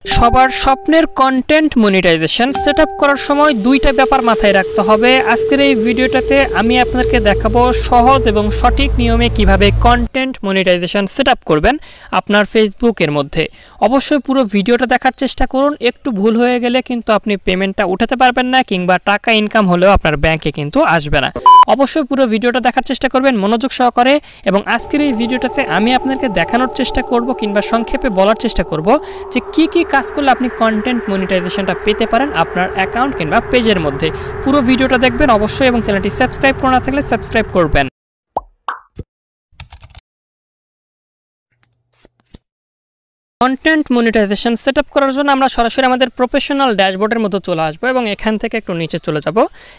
সবার স্বপ্নের content monetization setup করার সময় দুইটা ব্যাপার মাথায় রাখতে হবে। আজকের এই ভিডিওটাতে আমি আপনাদেরকে দেখাবো সহজ এবং সঠিক নিয়মে কিভাবে কন্টেন্ট মনিটাইজেশন সেটআপ করবেন আপনার ফেসবুকের মধ্যে। অবশ্যই পুরো ভিডিওটা দেখার চেষ্টা করুন। একটু ভুল হয়ে গেলে কিন্তু আপনি পেমেন্টটা উঠাতে পারবেন না, কিংবা টাকা ইনকাম হলেও আপনার ব্যাংকে কিন্তু আসবে না। অবশ্যই পুরো ভিডিওটা দেখার চেষ্টা করবেন মনোযোগ সহকারে। এবং আজকের এই ভিডিওটাতে আমি আপনাদেরকে দেখানোর চেষ্টা করব, কিংবা সংক্ষেপে বলার চেষ্টা করব যে কি কি কাজ করলে আপনি কন্টেন্ট মনিটাইজেশনটা পেতে পারেন আপনার অ্যাকাউন্ট কিংবা পেজের মধ্যে। পুরো ভিডিওটা দেখবেন অবশ্যই, এবং চ্যানেলটি সাবস্ক্রাইব করা না থাকলে সাবস্ক্রাইব করবেন। কন্টেন্ট মনিটাইজেশন সেটআপ করার জন্য আমরা সরাসরি আমাদের প্রফেশনাল ড্যাশবোর্ডের মধ্যে চলে আসবো এবং এখান থেকে একটু নিচে চলে যাব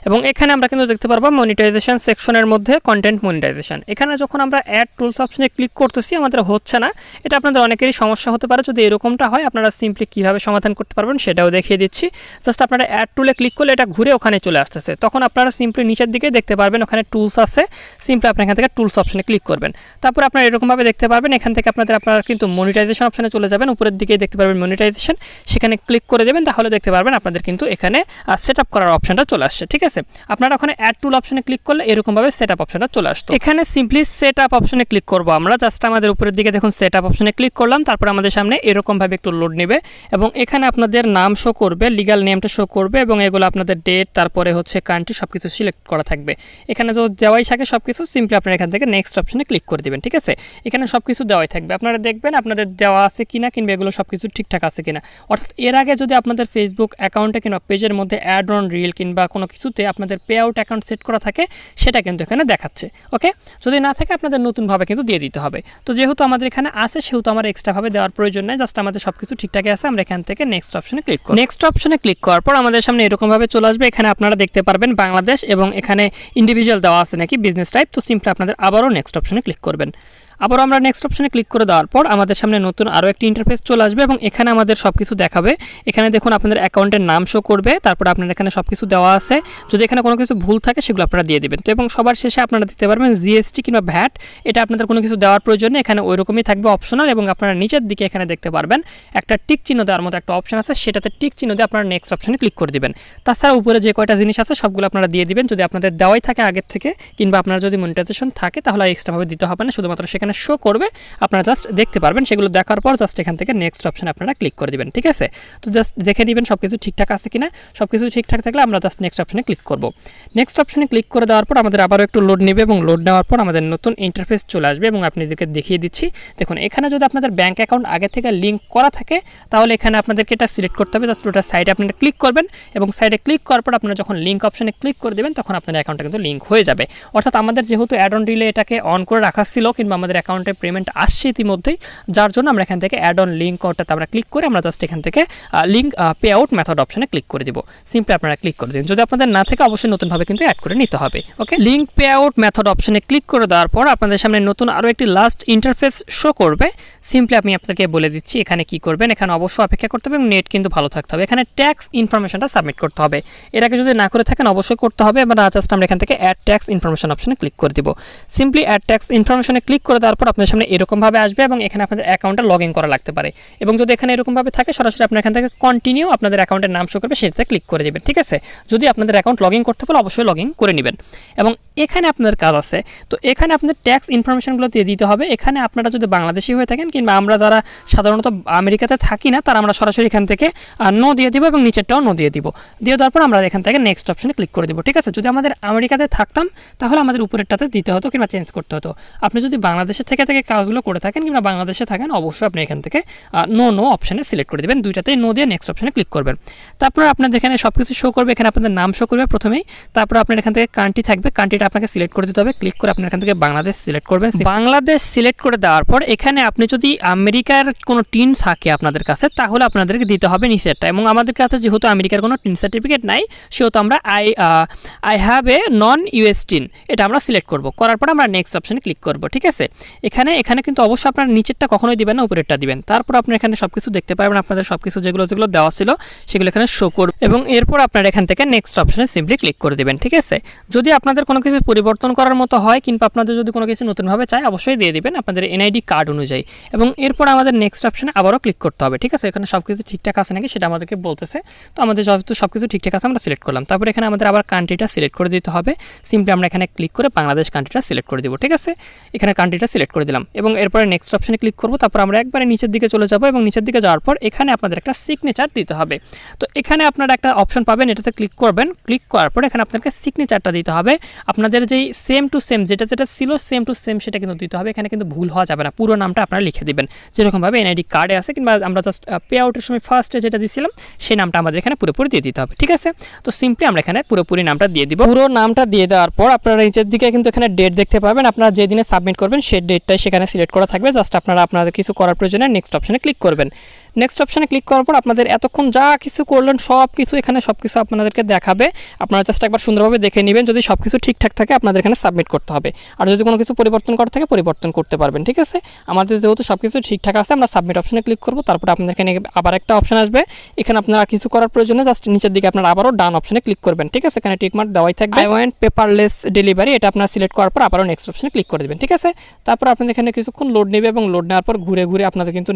এবং এখানে আমরা কিন্তু দেখতে পারবো মনিটাইজেশন সেকশনের মধ্যে কন্টেন্ট মনিটাইজেশন। এখানে যখন আমরা অ্যাড টুলস অপশনে ক্লিক করতেছি আমাদের হচ্ছে না। এটা আপনাদের অনেকেরই সমস্যা হতে পারে। যদি এরকমটা হয় আপনারা সিম্পলি কীভাবে সমাধান করতে পারবেন সেটাও দেখিয়ে দিচ্ছি। জাস্ট আপনারা অ্যাড টুলে ক্লিক করলে এটা ঘুরে ওখানে চলে আসতেছে। তখন আপনারা সিম্পলি নিচের দিকে দেখতে পারবেন ওখানে টুলস আছে। সিম্পলি আপনার এখান থেকে টুলস অপশনে ক্লিক করবেন। তারপর আপনারা এরকমভাবে দেখতে পারবেন এখান থেকে আপনারা কিন্তু মনিটাইজেশন অপশনে চলে যাবেন। উপরের দিকে দেখতে পারবেন মনিটাইজেশন, সেখানে ক্লিক করে দেবেন। তাহলে দেখতে পারবেন আপনাদের কিন্তু এখানে সেটআপ করার অপশনটা চলে আসছে। ঠিক আছে, আপনারা ওখানে অ্যাড টুল অপশনে ক্লিক করলে এরকমভাবে সেটআপ অপশনটা চলে আসতো। এখানে সিম্পলি সেটআপ অপশনে ক্লিক করব আমরা। জাস্ট আমাদের উপরের দিকে দেখুন সেটআপ অপশনে ক্লিক করলাম। তারপর আমাদের সামনে এরকমভাবে একটু লোড নেবে এবং এখানে আপনাদের নাম শো করবে, লিগ্যাল নেমটা শো করবে এবং এগুলো আপনাদের ডেট, তারপরে হচ্ছে কান্ট্রি সবকিছু সিলেক্ট করা থাকবে। এখানে তো দেওয়াই থাকে সবকিছু। সিম্পলি আপনারা এখান থেকে নেক্সট অপশনে ক্লিক করে দিবেন। ঠিক আছে, এখানে সবকিছু দেওয়াই থাকবে। আপনারা দেখবেন আপনাদের দেওয়া আছে কিনা, কিংবা এগুলো সবকিছু ঠিকঠাক আছে কিনা। অর্থাৎ এর আগে যদি আপনাদের ফেসবুক অ্যাকাউন্টে কিংবা পেজের মধ্যে অ্যাড অন রিল কিংবা কোনো কিছুতে আপনাদের পে আউট অ্যাকাউন্ট সেট করা থাকে সেটা কিন্তু এখানে দেখাচ্ছে। ওকে, যদি না থাকে আপনাদের নতুনভাবে কিন্তু দিয়ে দিতে হবে। তো যেহেতু আমাদের এখানে আছে সেহেতু আমার এক্সট্রাভাবে দেওয়ার প্রয়োজন নেই। জাস্ট আমাদের সবকিছু ঠিকঠাকই আছে। আমরা এখান থেকে নেক্সট অপশনে ক্লিক করব। নেক্সট অপশনে ক্লিক করার পর আমাদের সামনে এরকমভাবে চলে আসবে। এখানে আপনারা দেখতে পারবেন বাংলাদেশ এবং এখানে ইন্ডিভিজুয়াল দেওয়া আছে নাকি বিজনেস টাইপ। তো সিম্পলি আপনাদের আবারও নেক্সট অপশনে ক্লিক করবেন। আবার আমরা নেক্সট অপশনে ক্লিক করে দেওয়ার পর আমাদের সামনে নতুন আরও একটি ইন্টারফেস চলে আসবে এবং এখানে আমাদের সব কিছু দেখাবে। এখানে দেখুন আপনাদের অ্যাকাউন্টের নাম শো করবে, তারপর আপনার এখানে সব কিছু দেওয়া আছে। যদি এখানে কোনো কিছু ভুল থাকে সেগুলো আপনারা দিয়ে দেবেন। তো এবং সবার শেষে আপনারা দেখতে পারবেন জিএসটি কিংবা ভ্যাট, এটা আপনাদের কোনো কিছু দেওয়ার প্রয়োজন নেই। এখানে ওই রকমই থাকবে অপশনাল। এবং আপনারা নিচের দিকে এখানে দেখতে পারবেন একটা টিক চিহ্ন দেওয়ার মতো একটা অপশন আছে, সেটাতে টিক চিহ্ন দিয়ে আপনারা নেক্সট অপশনে ক্লিক করে দিবেন। তাছাড়া উপরে যে কয়টা জিনিস আছে সবগুলো আপনারা দিয়ে দিবেন। যদি আপনাদের দেওয়াই থাকে আগের থেকে, কিংবা আপনার যদি মনিটাইজেশন থাকে তাহলে এক্সট্রাভাবে দিতে হবে না, শুধুমাত্র সেখানে শো করবে, আপনারা জাস্ট দেখতে পারবেন। সেগুলো দেখার পর জাস্ট এখান থেকে নেক্সট অপশনে আপনারা ক্লিক করে দিবেন। ঠিক আছে, তো জাস্ট দেখে নেবেন সব কিছু ঠিকঠাক আছে কিনা। সব কিছু ঠিকঠাক থাকলে আমরা জাস্ট নেক্সট অপশনে ক্লিক করব। নেক্সট অপশনে ক্লিক করে দেওয়ার পর আমাদের আবারও একটু লোড নেবে এবং লোড নেওয়ার পর আমাদের নতুন ইন্টারফেস চলে আসবে এবং আপনাদেরকে দেখিয়ে দিচ্ছি। দেখুন এখানে যদি আপনাদের ব্যাঙ্ক অ্যাকাউন্ট আগে থেকে লিঙ্ক করা থাকে তাহলে এখানে আপনাদেরকে এটা সিলেক্ট করতে হবে। জাস্ট ওটা সাইডে আপনারা ক্লিক করবেন এবং সাইডে ক্লিক করার পর আপনারা যখন লিঙ্ক অপশনে ক্লিক করে দেবেন তখন আপনার অ্যাকাউন্টটা কিন্তু লিঙ্ক হয়ে যাবে। অর্থাৎ আমাদের যেহেতু অ্যাড অন রিলে এটাকে অন করে রাখা ছিল, কিংবা আমাদের অ্যাকাউন্টে পেমেন্ট আসছে ইতিমধ্যেই, যার জন্য আমরা এখান থেকে অ্যাড অন লিঙ্ক ওটাতে আমরা ক্লিক করে আমরা জাস্ট এখান থেকে লিঙ্ক পে আউট মেথড অপশনে ক্লিক করে দিব। সিম্পলি আপনারা ক্লিক করে দিন। যদি আপনাদের না থাকে অবশ্যই নতুনভাবে কিন্তু অ্যাড করে নিতে হবে। ওকে, লিঙ্ক পে আউট মেথড অপশনে ক্লিক করে দেওয়ার পর আপনাদের সামনে নতুন আরও একটি লাস্ট ইন্টারফেস শো করবে। সিম্পলি আমি আপনাদেরকে বলে দিচ্ছি এখানে কি করবেন। এখানে অবশ্যই অপেক্ষা করতে হবে এবং নেট কিন্তু ভালো থাকতে হবে। এখানে ট্যাক্স ইনফরমেশনটা সাবমিট করতে হবে। এর আগে যদি না করে থাকেন অবশ্যই করতে হবে। এবার জাস্ট আমরা এখান থেকে অ্যাড ট্যাক্স ইনফরমেশন অপশনে ক্লিক করে দিব। সিম্পলি অ্যাড ট্যাক্স ইনফরমেশনে ক্লিক করে দেওয়ার পর আপনাদের সামনে এরকমভাবে আসবে এবং এখানে আপনাদের অ্যাকাউন্টটা লগ ইন করা লাগতে পারে। এবং যদি এখানে এরকমভাবে থাকে সরাসরি আপনার এখান থেকে কন্টিনিউ আপনাদের অ্যাকাউন্টের নাম শো করবে, সেটাতে ক্লিক করে দেবেন। ঠিক আছে, যদি আপনাদের অ্যাকাউন্ট লগ ইন করতে পারে অবশ্যই লগ ইন করে নেবেন। এবং এখানে আপনাদের কাজ আছে, তো এখানে আপনাদের ট্যাক্স ইনফরমেশনগুলো দিয়ে দিতে হবে। এখানে আপনারা যদি বাংলাদেশি হয়ে থাকেন, কিংবা আমরা যারা সাধারণত আমেরিকাতে থাকি না, তারা আমরা সরাসরি এখান থেকে নো দিয়ে দিব এবং নিচেরটাও নো দিয়ে দিব। দিয়ে দেওয়ার পর আমরা এখান থেকে নেক্সট অপশনে ক্লিক করে দিব। ঠিক আছে, যদি আমাদের আমেরিকাতে থাকতাম তাহলে আমাদের উপরেরটাতে দিতে হতো কিংবা চেঞ্জ করতে হতো। আপনি যদি বাংলাদেশের থেকে কাজগুলো করে থাকেন কিংবা বাংলাদেশে থাকেন অবশ্যই আপনি এখান থেকে নো অপশনে সিলেক্ট করে দেবেন। দুইটাতেই নো দিয়ে নেক্সট অপশনে ক্লিক করবেন। তারপর আপনাদের এখানে সব কিছু শো করবে। এখানে আপনাদের নাম শো করবে প্রথমেই। তারপর আপনার এখান থেকে কান্ট্রি থাকবে, কান্ট্রিটা আপনাকে সিলেক্ট করে দিতে হবে। ক্লিক করে আপনার এখান থেকে বাংলাদেশ সিলেক্ট করবেন। বাংলাদেশ সিলেক্ট করে দেওয়ার পর এখানে আপনি যদি আমেরিকার কোনো টিন থাকে আপনাদের কাছে তাহলে আপনাদেরকে দিতে হবে নিচেরটা। এবং আমাদের কাছে যেহেতু আমেরিকার কোনো টিন সার্টিফিকেট নাই সেহেতু আমরা I have a non US tin এটা আমরা সিলেক্ট করব। করার পর আমরা নেক্সট অপশনে ক্লিক করব। ঠিক আছে, এখানে কিন্তু অবশ্যই আপনার নিচেরটা কখনোই দিবেন না, উপরেরটা দিবেন। তারপর আপনি এখানে সবকিছু দেখতে পারবেন, আপনাদের সবকিছু যেগুলো দেওয়া ছিল সেগুলো এখানে শো করবে এবং এরপর আপনারা এখান থেকে নেক্সট অপশনে সিম্পলি ক্লিক করে দিবেন। ঠিক আছে, যদি আপনাদের কোনো কিছু পরিবর্তন করার মতো হয় কিংবা আপনাদের যদি কোনো কিছু নতুনভাবে চাই অবশ্যই দিয়ে দিবেন আপনাদের এনআইডি কার্ড অনুযায়ী। এবং এরপর আমাদের নেক্সট অপশনে আবারও ক্লিক করতে হবে। ঠিক আছে, এখানে সবকিছু ঠিকঠাক আছে নাকি সেটা আমাদেরকে বলতেছে। তো আমাদের যেহেতু সবকিছু ঠিকঠাক আছে আমরা সিলেক্ট করলাম। তারপর এখানে আমাদের আবার কান্ট্রিটা সিলেক্ট করে দিতে হবে। সিম্পলি আমরা এখানে ক্লিক করে বাংলাদেশ কান্ট্রিটা সিলেক্ট করে দিব। ঠিক আছে, এখানে কান্ট্রিটা সিলেক্ট করে দিলাম এবং এরপরে নেক্সট অপশনে ক্লিক করব। তারপর আমরা একবারে নিচের দিকে চলে যাব এবং নিচের দিকে যাওয়ার পর এখানে আপনাদের একটা সিগনেচার দিতে হবে। তো এখানে আপনারা একটা অপশন পাবেন, এটাতে ক্লিক করবেন। ক্লিক করার পর এখানে আপনাকে সিগনেচারটা দিতে হবে। আপনাদের যেই সেম টু সেম যেটা ছিল সেম টু সেম সেটা কিন্তু দিতে হবে। এখানে কিন্তু ভুল হওয়া যাবে না, পুরো নামটা আপনারা লিখে দিবেন যেরকমভাবে এনআইডি কার্ডে আছে কিংবা আমরা জাস্ট পে আউটের সময় ফার্স্টে যেটা দিয়েছিলাম সেই নামটা আমাদের এখানে পুরোপুরি দিয়ে দিতে হবে। ঠিক আছে, তো সিম্পলি আমরা এখানে পুরোপুরি নামটা দিয়ে দিব। পুরো নামটা দিয়ে দেওয়ার পর আপনারা নিচের দিকে কিন্তু এখানে ডেট দেখতে পাবেন। আপনারা যে দিনে সাবমিট করবেন সেই ডেটটাই সেখানে সিলেক্ট করা থাকবে। জাস্ট আপনাদের কিছু করার প্রয়োজনে নেক্সট অপশনে ক্লিক করবেন। নেক্সট অপশনে ক্লিক করার পর আপনাদের এতক্ষণ যা কিছু করলেন সব কিছু আপনাদেরকে দেখাবে। আপনারা জাস্ট একবার সুন্দরভাবে দেখে নেবেন। যদি সব কিছু ঠিকঠাক থাকে আপনাদের এখানে সাবমিট করতে হবে, আর যদি কোনো কিছু পরিবর্তন করা থাকে পরিবর্তন করতে পারবেন। ঠিক আছে, আমাদের যেহেতু সব কিছু ঠিকঠাক আছে আমরা সাবমিট অপশনে ক্লিক করব। তারপর আপনাদের এখানে আবার একটা অপশন আসবে, এখানে আপনারা কিছু করার প্রয়োজনে জাস্ট নিচের দিকে আপনারা আবারও ডান অপশনে ক্লিক করবেন। ঠিক আছে, এখানে টিক মার্ক দেওয়াই থাকবে। আই ওয়ান্ট পেপারলেস ডেলিভারি, এটা আপনারা সিলেক্ট করার পর আবারও নেক্সট অপশনে ক্লিক করে দেবেন। ঠিক আছে, তারপর আপনাদের এখানে কিছুক্ষণ লোড নেবে এবং লোড নেওয়ার পর ঘুরে আপনাদের কিন্তু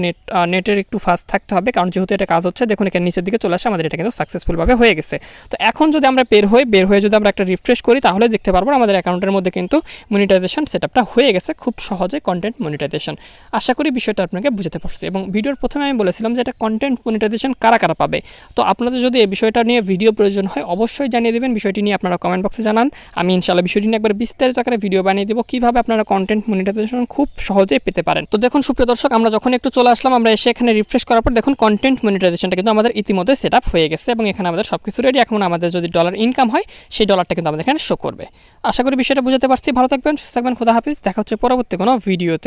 নেটের একটু ফাস্ট থাকতে হবে, কারণ যেহেতু এটা কাজ হচ্ছে। দেখুন এখানে নিচের দিকে চলে আসে, আমাদের এটা কিন্তু সাকসেসফুলভাবে হয়ে গেছে। তো এখন যদি আমরা বের হয়ে যদি আমরা একটা রিফ্রেশ করি তাহলে দেখতে পারবো আমাদের অ্যাকাউন্টের মধ্যে কিন্তু মনিটাইজেশন সেটআপটা হয়ে গেছে খুব সহজে, কন্টেন্ট মনিটাইজেশন। আশা করি বিষয়টা আপনাকে বুঝতে পারছি এবং ভিডিওর প্রথমে আমি বলেছিলাম যে এটা কন্টেন্ট মনিটাইজেশন কারা পাবে। তো আপনাদের যদি এই বিষয়টা নিয়ে ভিডিও প্রয়োজন হয় অবশ্যই জানিয়ে দেবেন। বিষয়টি নিয়ে আপনারা কমেন্ট বক্সে জানান, আমি ইনশাআল্লাহ বিষয়টি নিয়ে একবার বিস্তারিত আকারে ভিডিও বানিয়ে দেবো কিভাবে আপনারা কন্টেন্ট মনিটাইজেশন খুব সহজেই পেতে পারেন। তো দেখুন সুপ্রিয় দর্শক, আমরা যখন একটু চলে আসলাম, আমরা এসে এখানে রিফ্রেশ করার পর দেখুন কন্টেন্ট মনিটাইজেশনটা কিন্তু আমাদের ইতিমধ্যে সেটআপ হয়ে গেছে এবং এখানে আমাদের সবকিছু রেডি। এখন আমাদের যদি ডলার ইনকাম হয় সেই ডলারটা কিন্তু আমাদের এখানে শো করবে। আশা করি বিষয়টা বুঝতে পারছি। ভালো থাকবেন, সুস্থ থাকবেন, খোদা হাফেজ। দেখা হচ্ছে পরবর্তী কোনো ভিডিওতে।